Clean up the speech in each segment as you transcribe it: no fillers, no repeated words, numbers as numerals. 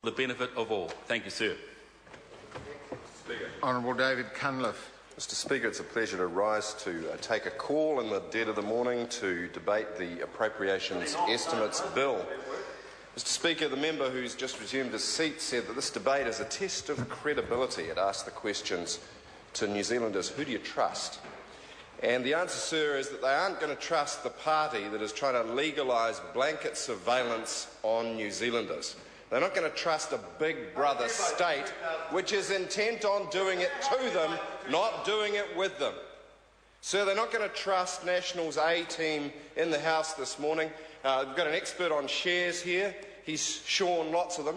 the benefit of all. Thank you, sir. Honourable David Cunliffe. Mr Speaker, it's a pleasure to rise to take a call in the dead of the morning to debate the Appropriations Estimates Bill. Mr Speaker, the member who's just resumed his seat said that this debate is a test of credibility. It asked the questions to New Zealanders, who do you trust? And the answer, sir, is that they aren't going to trust the party that is trying to legalise blanket surveillance on New Zealanders. They're not going to trust a big brother state which is intent on doing it to them, not doing it with them. Sir, they're not going to trust National's A-team in the House this morning. We've got an expert on shares here. He's shorn lots of them.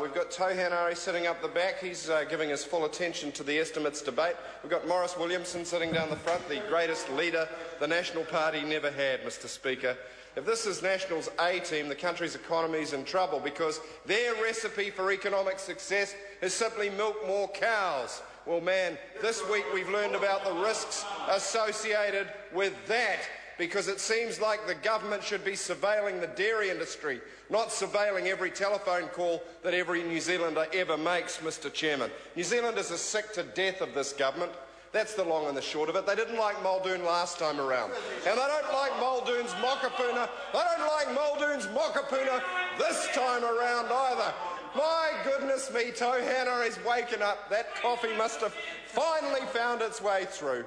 We've got Tohanari sitting up the back. He's giving his full attention to the estimates debate. We've got Morris Williamson sitting down the front, the greatest leader the National Party never had, Mr Speaker. If this is National's A-team, the country's economy is in trouble because their recipe for economic success is simply milk more cows. Well, man, this week we've learned about the risks associated with that, because it seems like the government should be surveilling the dairy industry, not surveilling every telephone call that every New Zealander ever makes, Mr Chairman. New Zealanders are sick to death of this government. That's the long and the short of it. They didn't like Muldoon last time around. And they don't like Muldoon's mockapuna. They don't like Muldoon's mockapuna this time around either. My goodness me, Tohanna is waking up. That coffee must have finally found its way through.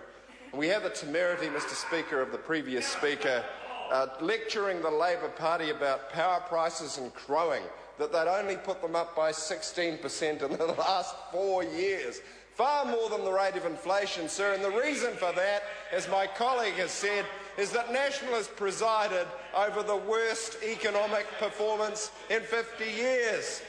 We have the temerity, Mr Speaker, of the previous speaker lecturing the Labour Party about power prices and crowing, that they'd only put them up by 16% in the last 4 years. Far more than the rate of inflation, sir, and the reason for that, as my colleague has said, is that National has presided over the worst economic performance in 50 years.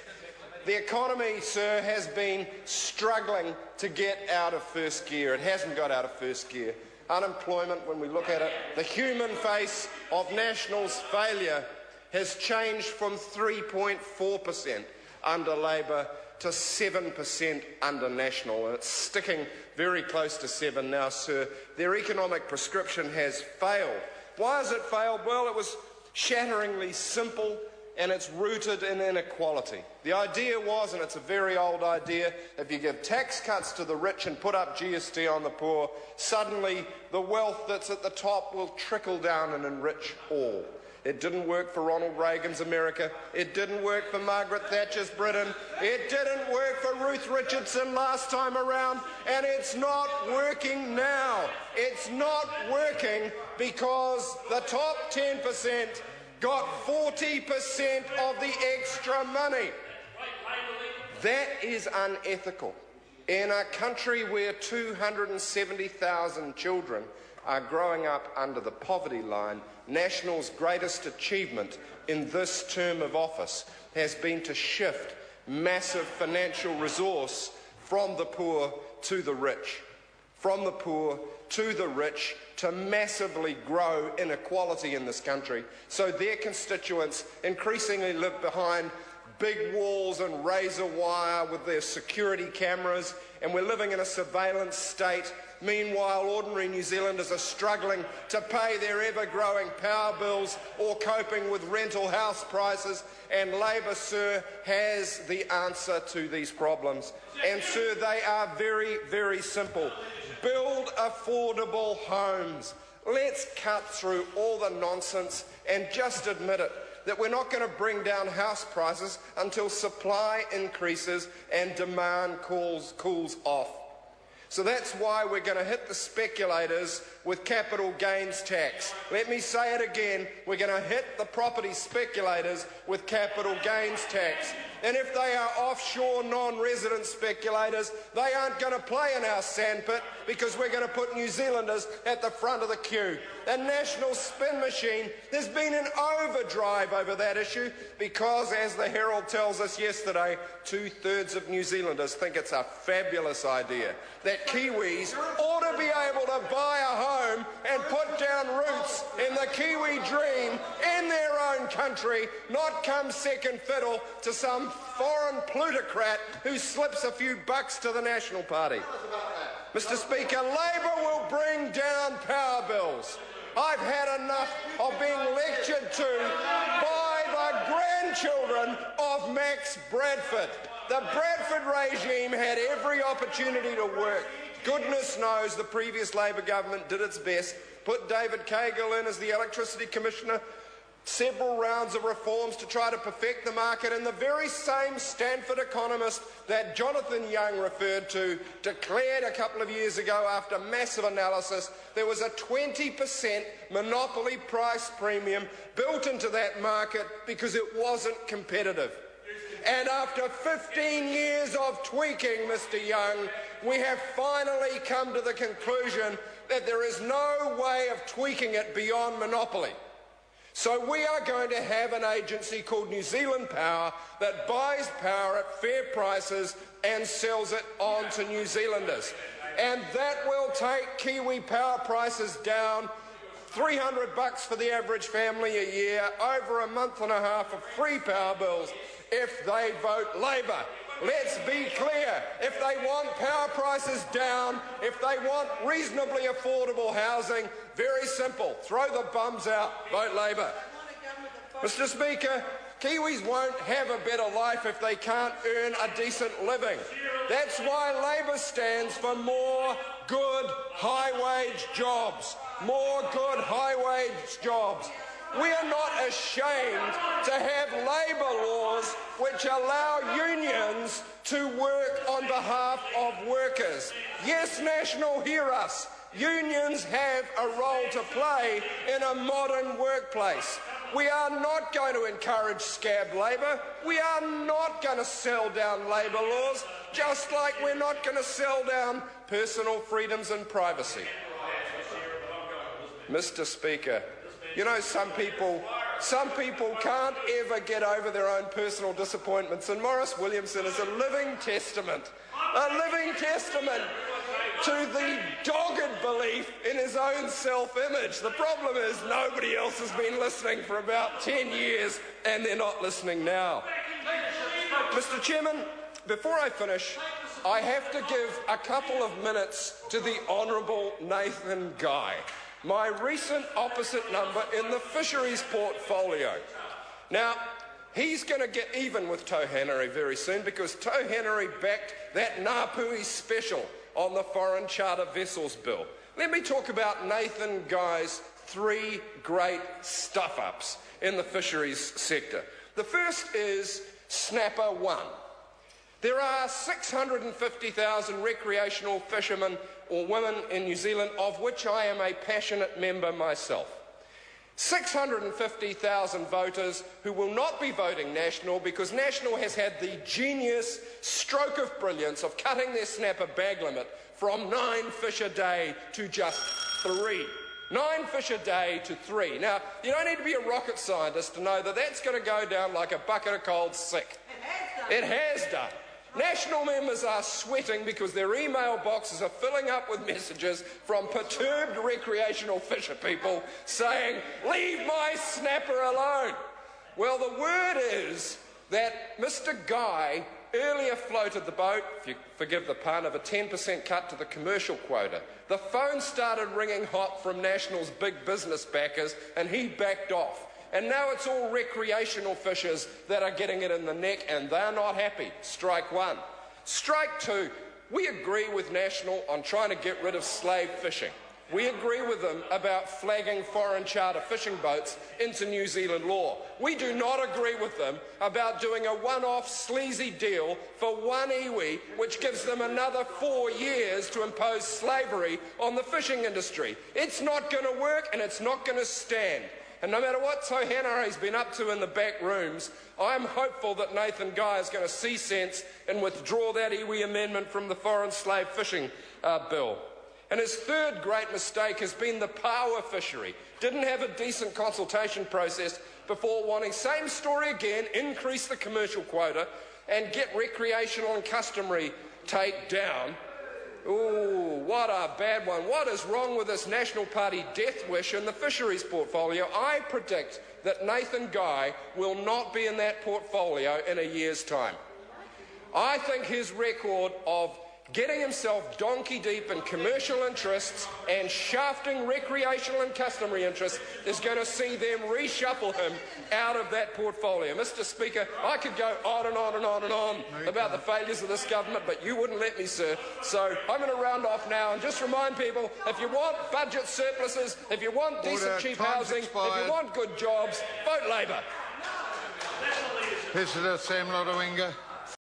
The economy, sir, has been struggling to get out of first gear. It hasn't got out of first gear. Unemployment, when we look at it, the human face of National's failure has changed from 3.4% under Labour to 7% under National, and it's sticking very close to 7 now, sir. Their economic prescription has failed. Why has it failed? Well, it was shatteringly simple, and it's rooted in inequality. The idea was, and it's a very old idea, if you give tax cuts to the rich and put up GST on the poor, suddenly the wealth that's at the top will trickle down and enrich all. It didn't work for Ronald Reagan's America. It didn't work for Margaret Thatcher's Britain. It didn't work for Ruth Richardson last time around, and it's not working now. It's not working because the top 10% got 40% of the extra money. That is unethical. In a country where 270,000 children are growing up under the poverty line, National's greatest achievement in this term of office has been to shift massive financial resource from the poor to the rich. From the poor to the rich, to massively grow inequality in this country, so their constituents increasingly live behind big walls and razor wire with their security cameras, and we're living in a surveillance state. Meanwhile, ordinary New Zealanders are struggling to pay their ever-growing power bills or coping with rental house prices, and Labour, sir, has the answer to these problems. And, sir, they are very, very simple. Build affordable homes. Let's cut through all the nonsense and just admit it, that we're not going to bring down house prices until supply increases and demand cools off. So that's why we're going to hit the speculators with capital gains tax. Let me say it again, we're going to hit the property speculators with capital gains tax. And if they are offshore non-resident speculators, they aren't going to play in our sandpit, because we're going to put New Zealanders at the front of the queue. The National spin machine has been in overdrive over that issue because, as the Herald tells us yesterday, 2/3 of New Zealanders think it's a fabulous idea that Kiwis ought to be able to buy a home and put down roots in the Kiwi dream in their own country, not come second fiddle to some foreign plutocrat who slips a few bucks to the National Party. Mr Speaker, Labour will bring down power bills. I've had enough of being lectured to by the grand grandchildren of Max Bradford. The Bradford regime had every opportunity to work. Goodness knows the previous Labor government did its best, put David Cahill in as the Electricity Commissioner, several rounds of reforms to try to perfect the market, and the very same Stanford economist that Jonathan Young referred to declared a couple of years ago after massive analysis there was a 20% monopoly price premium built into that market because it wasn't competitive. And after 15 years of tweaking, Mr. Young, we have finally come to the conclusion that there is no way of tweaking it beyond monopoly. So we are going to have an agency called New Zealand Power that buys power at fair prices and sells it on to New Zealanders. And that will take Kiwi power prices down $300 for the average family a year, over a month and a half of free power bills if they vote Labor. Let's be clear, if they want power prices down, if they want reasonably affordable housing, very simple, throw the bums out, vote Labor. Mr. Speaker, Kiwis won't have a better life if they can't earn a decent living. That's why Labor stands for more good high-wage jobs. More good high-wage jobs. We are not ashamed to have labour laws which allow unions to work on behalf of workers. Yes, National, hear us. Unions have a role to play in a modern workplace. We are not going to encourage scab labour. We are not going to sell down labour laws, just like we're not going to sell down personal freedoms and privacy. Mr. Speaker, you know, some people can't ever get over their own personal disappointments, and Maurice Williamson is a living testament to the dogged belief in his own self-image. The problem is nobody else has been listening for about 10 years, and they're not listening now. Mr. Chairman, before I finish, I have to give a couple of minutes to the Honourable Nathan Guy, my recent opposite number in the fisheries portfolio. Now, he's going to get even with Tauhanere very soon because Tauhanere backed that Ngāpuhi special on the Foreign Charter Vessels Bill. Let me talk about Nathan Guy's three great stuff-ups in the fisheries sector. The first is Snapper 1. There are 650,000 recreational fishermen or women in New Zealand, of which I am a passionate member myself. 650,000 voters who will not be voting National because National has had the genius stroke of brilliance of cutting their snapper bag limit from 9 fish a day to just 3. 9 fish a day to 3. Now, you don't need to be a rocket scientist to know that that's going to go down like a bucket of cold sick. It has done. National members are sweating because their email boxes are filling up with messages from perturbed recreational fisher people saying, "Leave my snapper alone." Well, the word is that Mr. Guy earlier floated the boat, if you forgive the pun, of a 10% cut to the commercial quota. The phone started ringing hot from National's big business backers and he backed off. And now it's all recreational fishers that are getting it in the neck, and they're not happy. Strike 1. Strike 2. We agree with National on trying to get rid of slave fishing. We agree with them about flagging foreign charter fishing boats into New Zealand law. We do not agree with them about doing a one-off sleazy deal for one iwi, which gives them another 4 years to impose slavery on the fishing industry. It's not going to work, and it's not going to stand. And no matter what Tauhanere's been up to in the back rooms, I'm hopeful that Nathan Guy is going to see sense and withdraw that iwi amendment from the foreign slave fishing bill. And his third great mistake has been the power fishery. Didn't have a decent consultation process before wanting, same story again, increase the commercial quota and get recreational and customary take down. Ooh, what a bad one. What is wrong with this National Party death wish in the fisheries portfolio? I predict that Nathan Guy will not be in that portfolio in a year's time. I think his record of getting himself donkey deep in commercial interests and shafting recreational and customary interests is going to see them reshuffle him out of that portfolio. Mr. Speaker, I could go on and on and on and on about the failures of this government, but you wouldn't let me, sir. So I'm going to round off now and just remind people, if you want budget surpluses, if you want decent cheap housing, if you want good jobs, vote Labour. Visitor Sam Lodawinga.